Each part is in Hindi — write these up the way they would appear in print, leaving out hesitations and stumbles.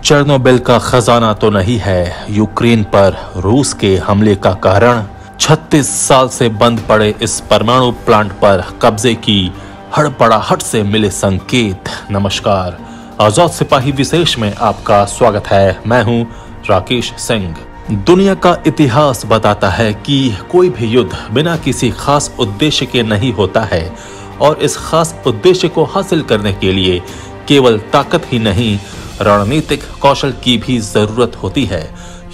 चेर्नोबिल का खजाना तो नहीं है यूक्रेन पर रूस के हमले का कारण। 36 साल से बंद पड़े इस परमाणु प्लांट पर कब्जे की हड़बड़ाहट से मिले संकेत। नमस्कार, आजाद सिपाही विशेष में आपका स्वागत है। मैं हूं राकेश सिंह। दुनिया का इतिहास बताता है कि कोई भी युद्ध बिना किसी खास उद्देश्य के नहीं होता है और इस खास उद्देश्य को हासिल करने के लिए केवल ताकत ही नहीं, रणनीतिक कौशल की भी जरूरत होती है।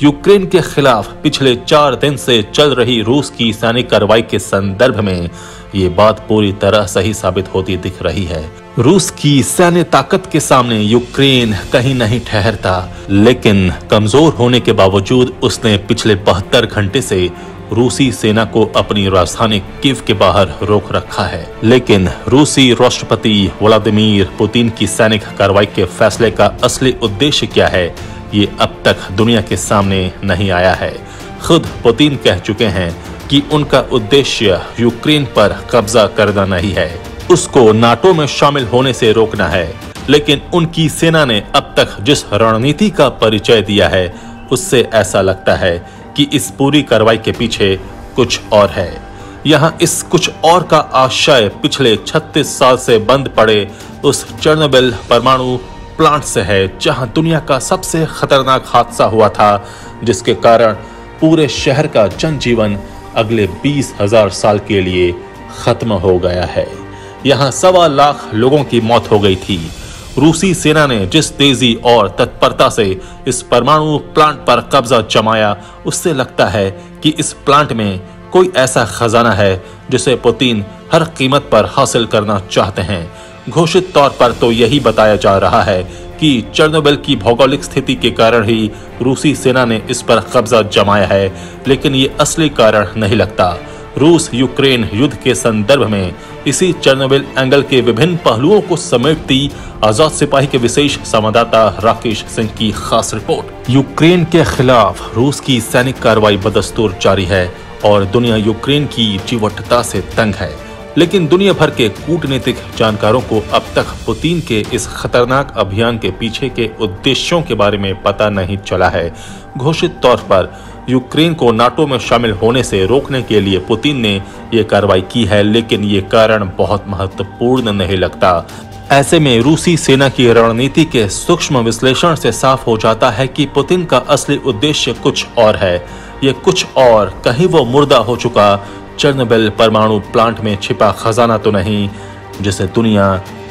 यूक्रेन के खिलाफ पिछले 4 दिन से चल रही रूस की सैनिक कार्रवाई के संदर्भ में ये बात पूरी तरह सही साबित होती दिख रही है। रूस की सैन्य ताकत के सामने यूक्रेन कहीं नहीं ठहरता, लेकिन कमजोर होने के बावजूद उसने पिछले 72 घंटे से रूसी सेना को अपनी राजधानी कीव के बाहर रोक रखा है। लेकिन रूसी राष्ट्रपति व्लादिमीर पुतिन की सैनिक कार्रवाई के फैसले का असली उद्देश्य क्या है, ये अब तक दुनिया के सामने नहीं आया है। खुद पुतिन कह चुके हैं कि उनका उद्देश्य यूक्रेन पर कब्जा करना नहीं है, उसको नाटो में शामिल होने से रोकना है। लेकिन उनकी सेना ने अब तक जिस रणनीति का परिचय दिया है, उससे ऐसा लगता है कि इस पूरी कार्रवाई के पीछे कुछ और है। यहाँ इस कुछ और का आशय पिछले 36 साल से बंद पड़े उस चेर्नोबिल परमाणु प्लांट से है, जहां दुनिया का सबसे खतरनाक हादसा हुआ था, जिसके कारण पूरे शहर का जनजीवन अगले 20,000 साल के लिए खत्म हो गया है। यहाँ 1.25 लाख लोगों की मौत हो गई थी। रूसी सेना ने जिस तेजी और तत्परता से इस परमाणु प्लांट पर कब्जा जमाया, उससे लगता है कि इस प्लांट में कोई ऐसा खजाना है जिसे पुतिन हर कीमत पर हासिल करना चाहते हैं। घोषित तौर पर तो यही बताया जा रहा है कि चेर्नोबिल की भौगोलिक स्थिति के कारण ही रूसी सेना ने इस पर कब्जा जमाया है, लेकिन ये असली कारण नहीं लगता। रूस यूक्रेन युद्ध के संदर्भ में इसी चेर्नोबिल एंगल के विभिन्न पहलुओं को समेटती आजाद सिपाही के विशेष संवाददाता राकेश सिंह की खास रिपोर्ट। यूक्रेन के खिलाफ रूस की सैनिक कार्रवाई बदस्तूर जारी है और दुनिया यूक्रेन की जीवटता से तंग है। लेकिन दुनिया भर के कूटनीतिक जानकारों को अब तक पुतिन के इस खतरनाक अभियान के पीछे के उद्देश्यों के बारे में पता नहीं चला है। घोषित तौर पर यूक्रेन को नाटो में शामिल होने से रोकने के लिए पुतिन ने ये कार्रवाई की है, लेकिन ये कारण बहुत महत्वपूर्ण नहीं लगता। ऐसे में रूसी सेना की रणनीति के सूक्ष्म विश्लेषण से साफ हो जाता है कि पुतिन का असली उद्देश्य कुछ और है। ये कुछ और कहीं वो मुर्दा हो चुका चेर्नोबिल परमाणु प्लांट में छिपा खजाना तो नहीं, जिसे दुनिया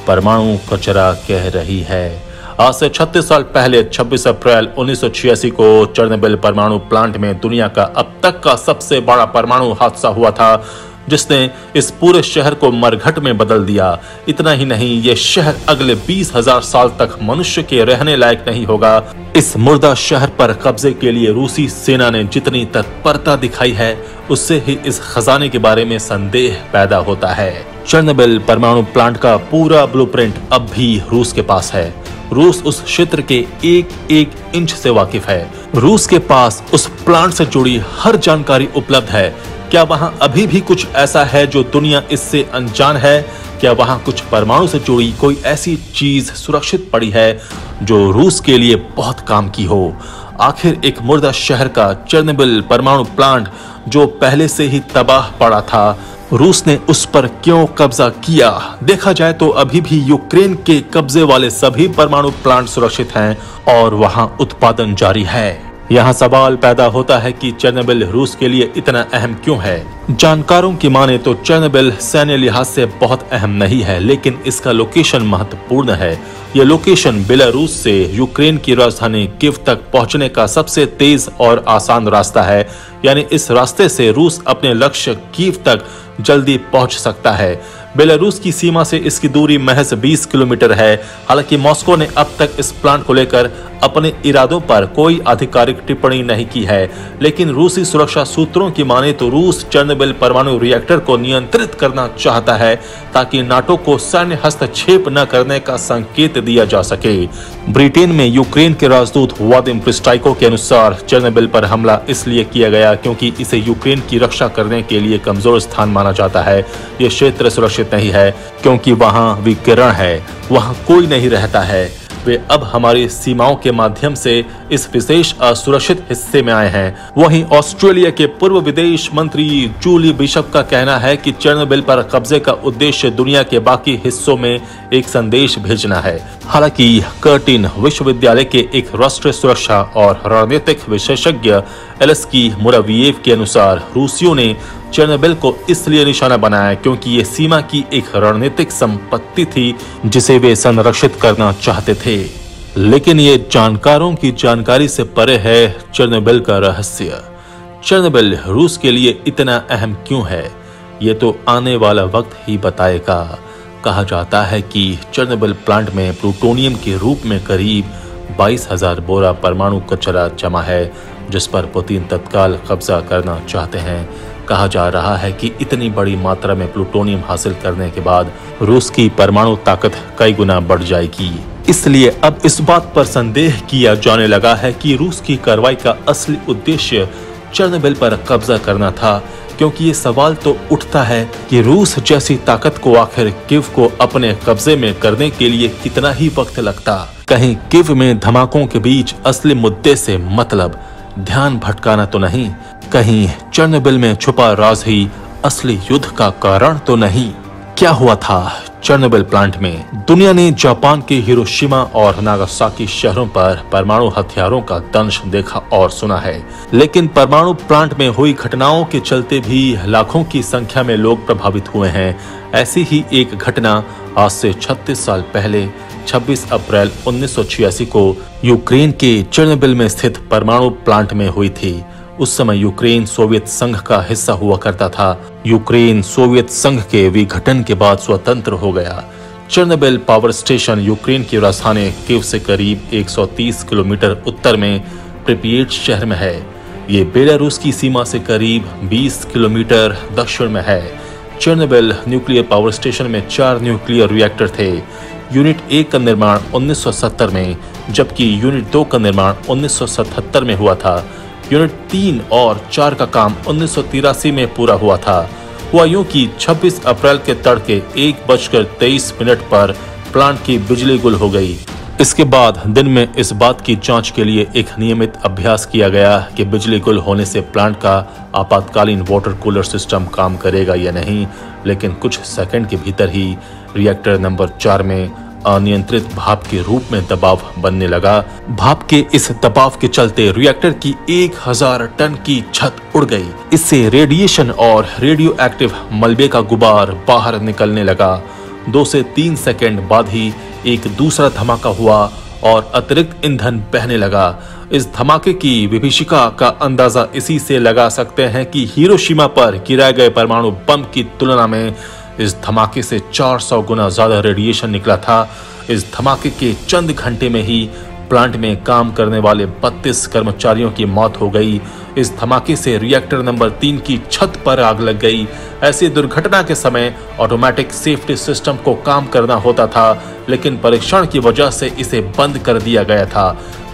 परमाणु कचरा कह रही है। आज से 36 साल पहले 26 अप्रैल 1986 को चेर्नोबिल परमाणु प्लांट में दुनिया का अब तक का सबसे बड़ा परमाणु हादसा हुआ था, जिसने इस पूरे शहर को मरघट में बदल दिया। इतना ही नहीं, ये शहर अगले 20,000 साल तक मनुष्य के रहने लायक नहीं होगा। इस मुर्दा शहर पर कब्जे के लिए रूसी सेना ने जितनी तत्परता दिखाई है, उससे ही इस खजाने के बारे में संदेह पैदा होता है। चेर्नोबिल परमाणु प्लांट का पूरा ब्लूप्रिंट अब भी रूस के पास है। रूस उस क्षेत्र के एक इंच से वाकिफ है। रूस के पास उस प्लांट से जुड़ी हर जानकारी उपलब्ध है। क्या वहां अभी भी कुछ ऐसा है जो दुनिया इससे अनजान है? क्या वहां कुछ परमाणु से जुड़ी कोई ऐसी चीज सुरक्षित पड़ी है जो रूस के लिए बहुत काम की हो? आखिर एक मुर्दा शहर का चेर्नोबिल परमाणु प्लांट जो पहले से ही तबाह पड़ा था, रूस ने उस पर क्यों कब्जा किया? देखा जाए तो अभी भी यूक्रेन के कब्जे वाले सभी परमाणु प्लांट सुरक्षित हैं और वहां उत्पादन जारी है। यहाँ सवाल पैदा होता है कि चेर्नोबिल रूस के लिए इतना अहम क्यों है? जानकारों की माने तो चेर्नोबिल सैन्य लिहाज से बहुत अहम नहीं है, लेकिन इसका लोकेशन महत्वपूर्ण है। यह लोकेशन बेलारूस से यूक्रेन की राजधानी कीव तक पहुंचने का सबसे तेज और आसान रास्ता है। यानी इस रास्ते से रूस अपने लक्ष्य कीव तक जल्दी पहुंच सकता है। बेलारूस की सीमा से इसकी दूरी महज 20 किलोमीटर है। हालांकि मॉस्को ने अब तक इस प्लांट को लेकर अपने इरादों पर कोई आधिकारिक टिप्पणी नहीं की है, लेकिन रूसी सुरक्षा सूत्रों की माने तो रूस चेर्नोबिल परमाणु रिएक्टर को नियंत्रित करना चाहता है ताकि नाटो को सैन्य हस्तक्षेप न करने का संकेत दिया जा सके। ब्रिटेन में यूक्रेन के राजदूत वादिम प्रिस्टाइको के अनुसार चेर्नोबिल पर हमला इसलिए किया गया क्योंकि इसे यूक्रेन की रक्षा करने के लिए कमजोर स्थान माना जाता है। ये क्षेत्र सुरक्षित नहीं है क्योंकि वहां विकिरण है, वहां कोई नहीं रहता है। वे अब हमारी सीमाओं के माध्यम से इस विशेष असुरक्षित हिस्से में आए हैं। वहीं ऑस्ट्रेलिया के पूर्व विदेश मंत्री जूली बिशप का कहना है कि चेर्नोबिल पर कब्जे का उद्देश्य दुनिया के बाकी हिस्सों में एक संदेश भेजना है। हालांकि कर्टिन विश्वविद्यालय के एक राष्ट्रीय सुरक्षा और रणनीतिक विशेषज्ञ एलेस्की मुरावियेव के अनुसार रूसियों ने चेर्नोबिल को इसलिए निशाना बनाया क्योंकि ये सीमा की एक रणनीतिक संपत्ति थी जिसे वे संरक्षित करना चाहते थे। लेकिन ये जानकारों की जानकारी से परे है चेर्नोबिल का रहस्य। चेर्नोबिल रूस के लिए इतना अहम क्यों है, ये तो आने वाला वक्त ही बताएगा। कहा जाता है कि चेर्नोबिल प्लांट में प्लूटोनियम के रूप में करीब 22,000 बोरा परमाणु कचरा जमा है, जिस पर पुतिन तत्काल कब्जा करना चाहते हैं। कहा जा रहा है कि इतनी बड़ी मात्रा में प्लूटोनियम हासिल करने के बाद रूस की परमाणु ताकत कई गुना बढ़ जाएगी। इसलिए अब इस बात पर संदेह किया जाने लगा है कि रूस की कार्रवाई का असली उद्देश्य चेर्नोबिल पर कब्जा करना था, क्योंकि ये सवाल तो उठता है कि रूस जैसी ताकत को आखिर कीव को अपने कब्जे में करने के लिए कितना ही वक्त लगता। कहीं कीव में धमाकों के बीच असली मुद्दे से मतलब ध्यान भटकाना तो नहीं, कहीं चेर्नोबिल में छुपा राज ही असली युद्ध का कारण तो नहीं। क्या हुआ था चेर्नोबिल प्लांट में? दुनिया ने जापान के हिरोशिमा और नागासाकी शहरों पर परमाणु हथियारों का दंश देखा और सुना है, लेकिन परमाणु प्लांट में हुई घटनाओं के चलते भी लाखों की संख्या में लोग प्रभावित हुए हैं। ऐसी ही एक घटना आज से 36 साल पहले 26 अप्रैल 1986 को यूक्रेन के चेर्नोबिल में स्थित परमाणु प्लांट में हुई थी। उस समय यूक्रेन सोवियत संघ का हिस्सा हुआ करता था। यूक्रेन सोवियत संघ के विघटन के बाद स्वतंत्र हो गया। चेर्नोबिल पावर स्टेशन यूक्रेन की राजधानी कीव से करीब 130 किलोमीटर उत्तर में प्रिपिएट शहर में है। ये बेलारूस की सीमा से करीब 20 किलोमीटर दक्षिण में है। चेर्नोबिल न्यूक्लियर पावर स्टेशन में 4 न्यूक्लियर रिएक्टर थे। यूनिट 1 का निर्माण 1970 में, जबकि यूनिट 2 का निर्माण 1977 में हुआ था। यूनिट 3 और 4 का काम 1983 में पूरा हुआ था। हुआ यूं कि 26 अप्रैल के तड़के 1:23 पर प्लांट की बिजली गुल हो गई। इसके बाद दिन में इस बात की जांच के लिए एक नियमित अभ्यास किया गया कि बिजली गुल होने से प्लांट का आपातकालीन वाटर कूलर सिस्टम काम करेगा या नहीं, लेकिन कुछ सेकंड के भीतर ही रिएक्टर नंबर 4 में अनियंत्रित भाप के रूप में दबाव बनने लगा। भाप के इस दबाव के चलते रिएक्टर की 1000 टन की छत उड़ गई। इससे रेडिएशन और रेडियो एक्टिव मलबे का गुबार बाहर निकलने लगा। 2 से 3 सेकंड बाद ही एक दूसरा धमाका हुआ और अतिरिक्त ईंधन बहने लगा। इस धमाके की विभीषिका का अंदाजा इसी से लगा सकते हैं कि हिरोशिमा पर गिराए गए परमाणु बम की तुलना में इस धमाके से 400 गुना ज्यादा रेडिएशन निकला था। इस धमाके के चंद घंटे में ही प्लांट में काम करने वाले 32 कर्मचारियों की मौत हो गई। इस धमाके से रिएक्टर नंबर 3 की छत पर आग लग गई। ऐसी दुर्घटना के समय ऑटोमेटिक सेफ्टी सिस्टम को काम करना होता था, लेकिन परीक्षण की वजह से इसे बंद कर दिया गया था।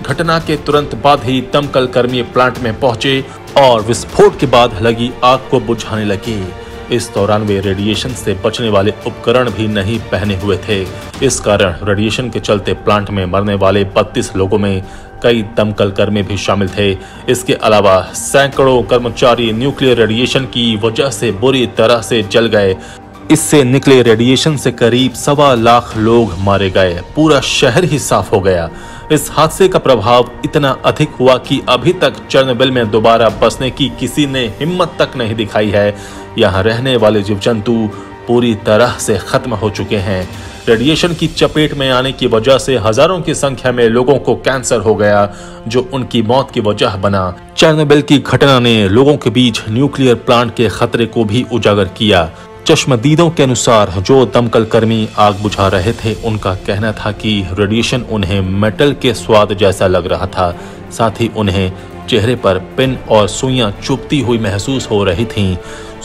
घटना के तुरंत बाद ही दमकल कर्मी प्लांट में पहुंचे और विस्फोट के बाद लगी आग को बुझाने लगे। इस दौरान वे रेडिएशन से बचने वाले उपकरण भी नहीं पहने हुए थे। इस कारण रेडिएशन के चलते प्लांट में मरने वाले 32 लोगों में कई दमकल कर्मी भी शामिल थे। इसके अलावा सैकड़ों कर्मचारी न्यूक्लियर रेडिएशन की वजह से बुरी तरह से जल गए। इससे निकले रेडिएशन से करीब 1.25 लाख लोग मारे गए। पूरा शहर ही साफ हो गया। इस हादसे का प्रभाव इतना अधिक हुआ कि अभी तक चेर्नोबिल में दोबारा बसने की किसी ने हिम्मत तक नहीं दिखाई है। यहाँ रहने वाले जीव जंतु पूरी तरह से खत्म हो चुके हैं। रेडिएशन की चपेट में आने की वजह से हजारों की संख्या में लोगों को कैंसर हो गया, जो उनकी मौत की वजह बना। चेर्नोबिल की घटना ने लोगों के बीच न्यूक्लियर प्लांट के खतरे को भी उजागर किया। चश्मदीदों के अनुसार जो दमकल कर्मी आग बुझा रहे थे, उनका कहना था कि रेडिएशन उन्हें मेटल के स्वाद जैसा लग रहा था। साथ ही उन्हें चेहरे पर पिन और सुइयां चुभती हुई महसूस हो रही थीं।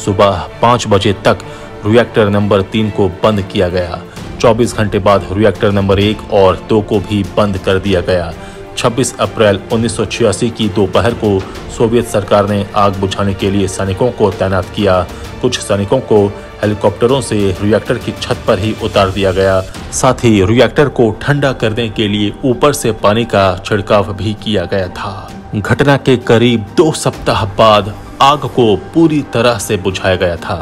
सुबह 5 बजे तक रिएक्टर नंबर 3 को बंद किया गया। 24 घंटे बाद रिएक्टर नंबर 1 और 2 को भी बंद कर दिया गया। 26 अप्रैल 1986 की दोपहर को सोवियत सरकार ने आग बुझाने के लिए सैनिकों को तैनात किया। कुछ सैनिकों को हेलीकॉप्टरों से रिएक्टर की छत पर ही उतार दिया गया। साथ ही रिएक्टर को ठंडा करने के लिए ऊपर से पानी का छिड़काव भी किया गया था। घटना के करीब 2 सप्ताह बाद आग को पूरी तरह से बुझाया गया था।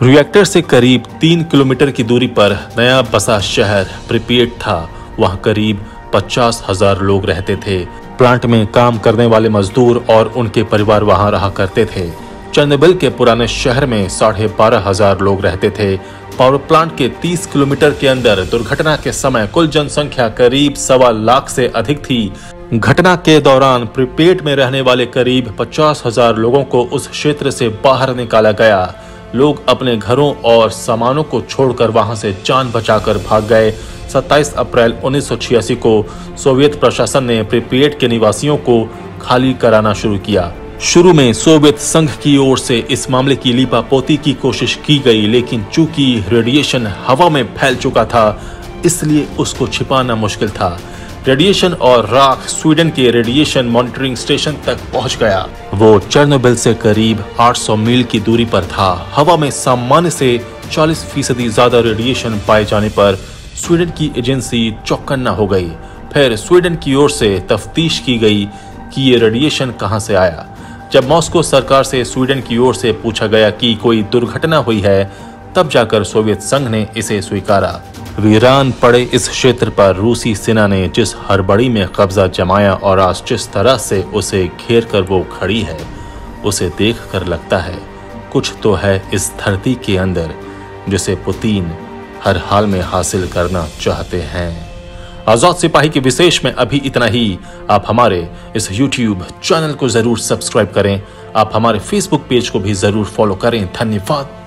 रिएक्टर से करीब 3 किलोमीटर की दूरी पर नया बसा शहर प्रिपियट था। वहां करीब 50,000 लोग रहते थे। प्लांट में काम करने वाले मजदूर और उनके परिवार वहां रहा करते थे। चेर्नोबिल के पुराने शहर में 12,500 लोग रहते थे। पावर प्लांट के 30 किलोमीटर के अंदर दुर्घटना के समय कुल जनसंख्या करीब 1.25 लाख से अधिक थी। घटना के दौरान प्रिपेट में रहने वाले करीब 50,000 लोगों को उस क्षेत्र से बाहर निकाला गया। लोग अपने घरों और सामानों को छोड़कर वहां से जान बचाकर भाग गए। 27 अप्रैल 1986 को सोवियत प्रशासन ने प्रिपेट के निवासियों को खाली कराना शुरू किया। शुरू में सोवियत संघ की ओर से इस मामले की लीपापोती की कोशिश की गई, लेकिन चूंकि रेडिएशन हवा में फैल चुका था इसलिए उसको छिपाना मुश्किल था। रेडिएशन और राख स्वीडन के रेडिएशन मॉनिटरिंग स्टेशन तक पहुंच गया। वो चेर्नोबिल से करीब 800 मील की दूरी पर था। हवा में सामान्य से 40% ज्यादा रेडिएशन पाए जाने पर स्वीडन की एजेंसी चौकन्ना हो गई। फिर स्वीडन की ओर से तफ्तीश की गई कि ये रेडिएशन कहां से आया। जब मॉस्को सरकार से स्वीडन की ओर से पूछा गया कि कोई दुर्घटना हुई है, तब जाकर सोवियत संघ ने इसे स्वीकारा। वीरान पड़े इस क्षेत्र पर रूसी सेना ने जिस हड़बड़ी में कब्जा जमाया और आज जिस तरह से उसे घेर कर वो खड़ी है, उसे देखकर लगता है कुछ तो है इस धरती के अंदर जिसे पुतिन हर हाल में हासिल करना चाहते हैं। आजाद सिपाही के विशेष में अभी इतना ही। आप हमारे इस YouTube चैनल को जरूर सब्सक्राइब करें। आप हमारे Facebook पेज को भी जरूर फॉलो करें। धन्यवाद।